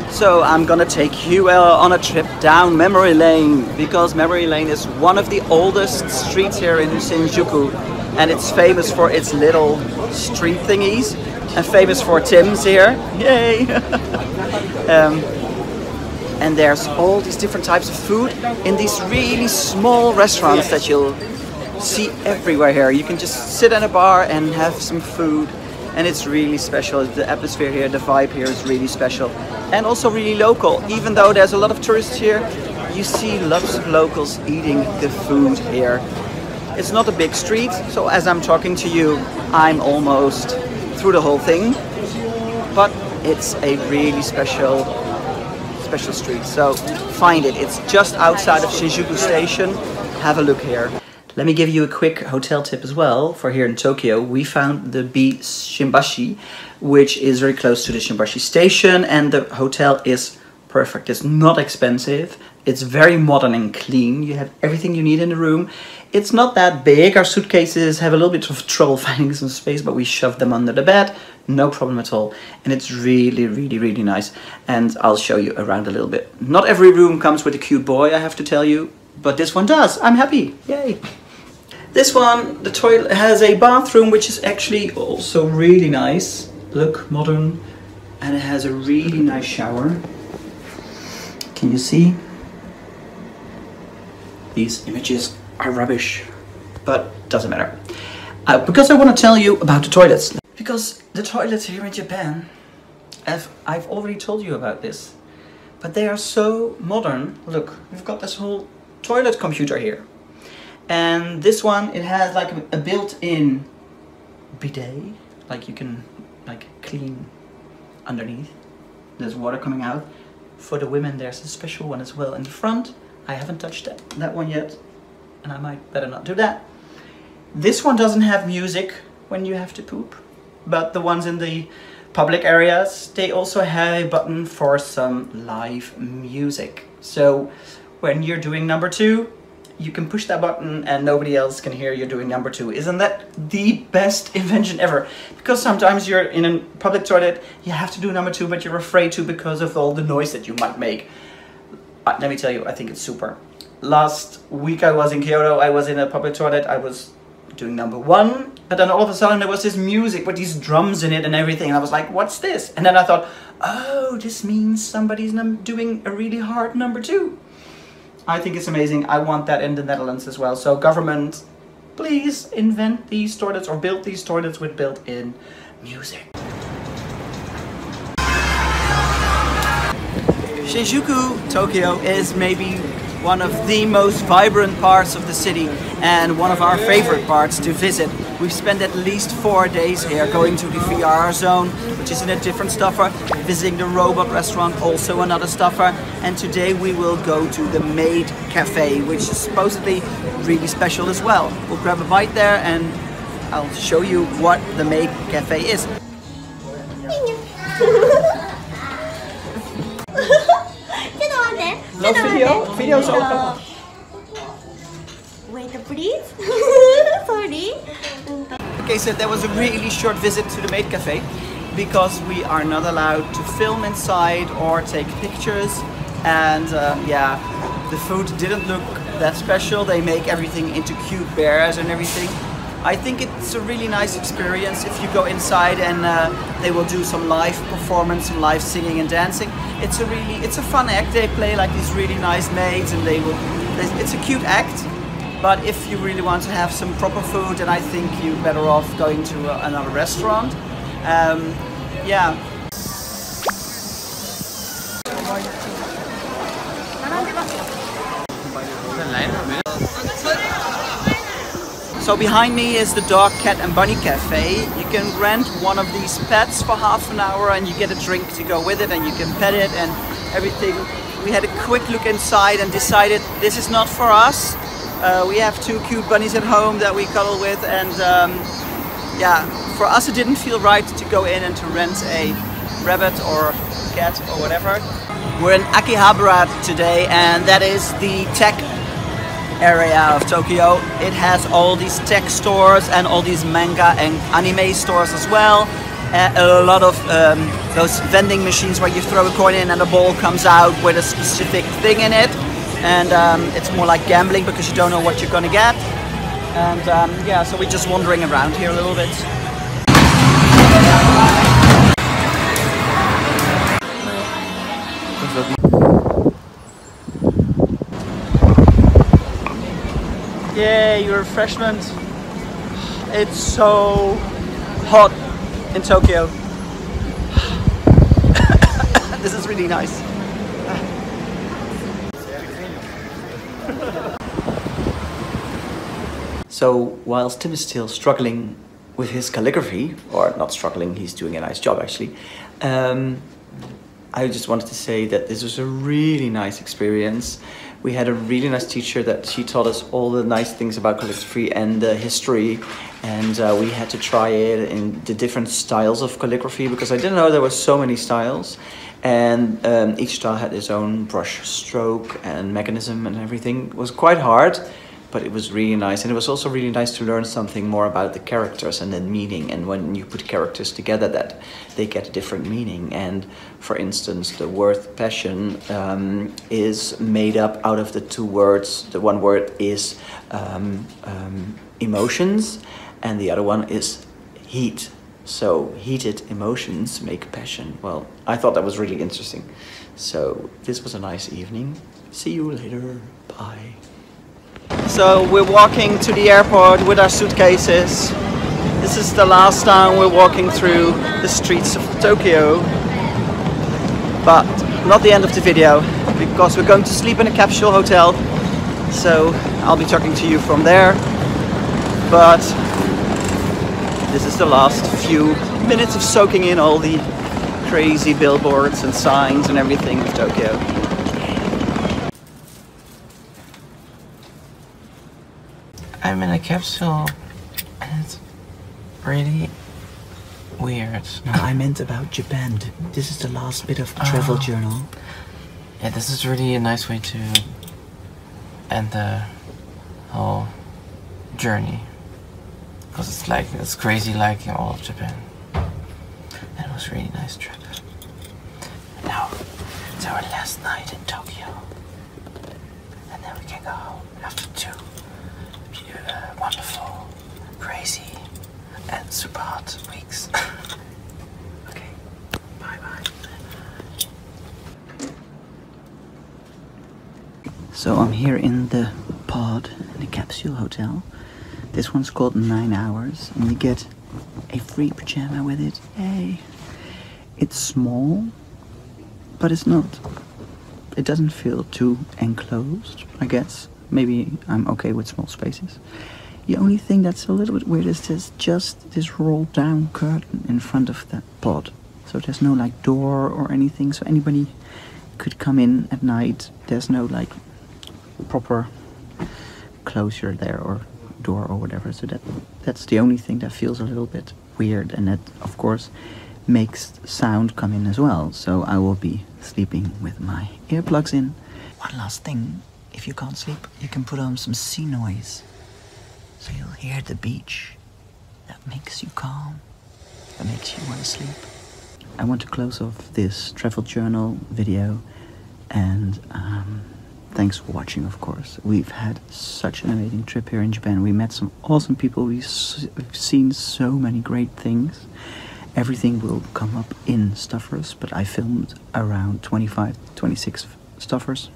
So I'm gonna take you on a trip down memory lane, because memory lane is one of the oldest streets here in Shinjuku, and it's famous for its little street thingies and famous for Tim's here. Yay! And there's all these different types of food in these really small restaurants that you'll see everywhere here. You can just sit at a bar and have some food, and it's really special. The atmosphere here, the vibe here is really special, and also really local. Even though there's a lot of tourists here, you see lots of locals eating the food here. It's not a big street, so as I'm talking to you, I'm almost through the whole thing, but it's a really special street, so find it. It's just outside of Shinjuku station. Have a look here. Let me give you a quick hotel tip as well for here in Tokyo. We found the B Shimbashi, which is very close to the Shimbashi station, and the hotel is perfect. It's not expensive. It's very modern and clean. You have everything you need in the room. It's not that big. Our suitcases have a little bit of trouble finding some space, but we shoved them under the bed. No problem at all. And it's really, really, really nice. And I'll show you around a little bit. Not every room comes with a cute boy, I have to tell you, but this one does. I'm happy. Yay. This one, the toilet has a bathroom, which is actually also really nice. Look, modern. And it has a really nice shower. Can you see? These images are rubbish, but doesn't matter. Because I want to tell you about the toilets. Because the toilets here in Japan, I've already told you about this, but they are so modern. Look, we've got this whole toilet computer here. And this one, it has like a built-in bidet, like you can like clean underneath. There's water coming out. For the women, there's a special one as well in the front. I haven't touched that one yet, and I might better not do that. This one doesn't have music when you have to poop, but the ones in the public areas, they also have a button for some live music. So when you're doing number 2, you can push that button and nobody else can hear you doing number 2. Isn't that the best invention ever? Because sometimes you're in a public toilet, you have to do number 2, but you're afraid to because of all the noise that you might make. Let me tell you, I think it's super. Last week I was in Kyoto, I was in a public toilet, I was doing number 1, but then all of a sudden there was this music with these drums in it and everything, and I was like, what's this? And then I thought, oh, this means somebody's doing a really hard number 2. I think it's amazing. I want that in the Netherlands as well. So government, please invent these toilets or build these toilets with built-in music. Shinjuku, Tokyo is maybe one of the most vibrant parts of the city and one of our favorite parts to visit. We've spent at least 4 days here going to the VR zone, which is in a different STUFR, visiting the robot restaurant, also another STUFR, and today we will go to the Maid Cafe, which is supposedly really special as well. We'll grab a bite there and I'll show you what the Maid Cafe is. No video? Video's open. Wait, please. Sorry. Okay, so that was a really short visit to the Maid Cafe because we are not allowed to film inside or take pictures, and yeah, the food didn't look that special. They make everything into cute bears and everything. I think it's a really nice experience if you go inside, and they will do some live performance, some live singing and dancing. It's a fun act. They play like these really nice maids, and it's a cute act. But if you really want to have some proper food, then I think you're better off going to another restaurant. Yeah. So behind me is the Dog, Cat and Bunny Cafe. You can rent one of these pets for half an hour and you get a drink to go with it, and you can pet it and everything. We had a quick look inside and decided this is not for us. We have 2 cute bunnies at home that we cuddle with, and yeah, for us it didn't feel right to go in and to rent a rabbit or cat or whatever. We're in Akihabara today, and that is the tech area of Tokyo. It has all these tech stores and all these manga and anime stores as well. A lot of those vending machines where you throw a coin in and a ball comes out with a specific thing in it. And it's more like gambling because you don't know what you're gonna get. And yeah, so we're just wandering around here a little bit. Yay, your refreshment. It's so hot in Tokyo. This is really nice. So whilst Tim is still struggling with his calligraphy, or not struggling, he's doing a nice job actually, I just wanted to say that this was a really nice experience. We had a really nice teacher that she taught us all the nice things about calligraphy and history, and we had to try it in the different styles of calligraphy because I didn't know there were so many styles, and each style had its own brush stroke and mechanism and everything. It was quite hard, but it was really nice, and it was also really nice to learn something more about the characters and the meaning, and when you put characters together that they get a different meaning. And for instance, the word passion is made up out of the two words. The one word is emotions and the other one is heat. So heated emotions make passion. Well, I thought that was really interesting. So this was a nice evening. See you later. Bye. So we're walking to the airport with our suitcases. This is the last time we're walking through the streets of Tokyo. But not the end of the video, because we're going to sleep in a capsule hotel. So I'll be talking to you from there. But this is the last few minutes of soaking in all the crazy billboards and signs and everything of Tokyo. I'm in a capsule and it's really weird. No, I meant about Japan. This is the last bit of the travel journal. Yeah, this is really a nice way to end the whole journey. Because it's like, it's crazy like in all of Japan. And it was a really nice trip. Now, it's our last night in Tokyo. And then we can go home after 2 wonderful, crazy, and super hot weeks. Okay, bye bye. So I'm here in the pod, in the capsule hotel. This one's called 9 Hours, and you get a free pajama with it. Yay! It's small, but it's not. It doesn't feel too enclosed, I guess. Maybe I'm okay with small spaces. The only thing that's a little bit weird is there's just this rolled down curtain in front of the pod. So there's no like door or anything, so anybody could come in at night. There's no like proper closure there or door or whatever. So that's the only thing that feels a little bit weird, and that of course makes sound come in as well. So I will be sleeping with my earplugs in. One last thing. If you can't sleep, you can put on some sea noise. So you'll hear the beach. That makes you calm. That makes you want to sleep. I want to close off this travel journal video. And thanks for watching, of course. We've had such an amazing trip here in Japan. We met some awesome people. We've seen so many great things. Everything will come up in STUFRS, but I filmed around 25, 26 STUFRS.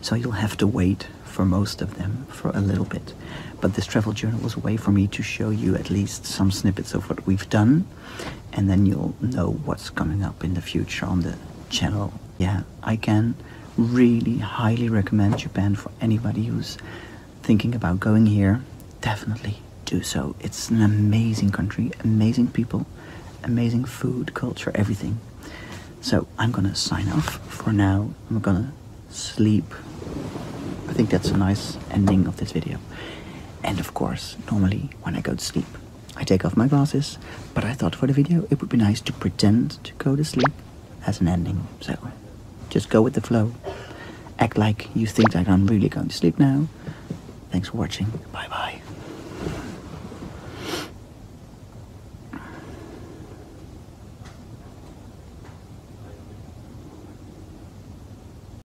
So you'll have to wait for most of them for a little bit. But this travel journal was a way for me to show you at least some snippets of what we've done. And then you'll know what's coming up in the future on the channel. Yeah, I can really highly recommend Japan for anybody who's thinking about going here. Definitely do so. It's an amazing country, amazing people, amazing food, culture, everything. So I'm gonna sign off for now. I'm gonna sleep. I think that's a nice ending of this video. And of course, normally when I go to sleep, I take off my glasses, but I thought for the video it would be nice to pretend to go to sleep as an ending. So just go with the flow. act like you think that I'm really going to sleep now. Thanks for watching. Bye bye.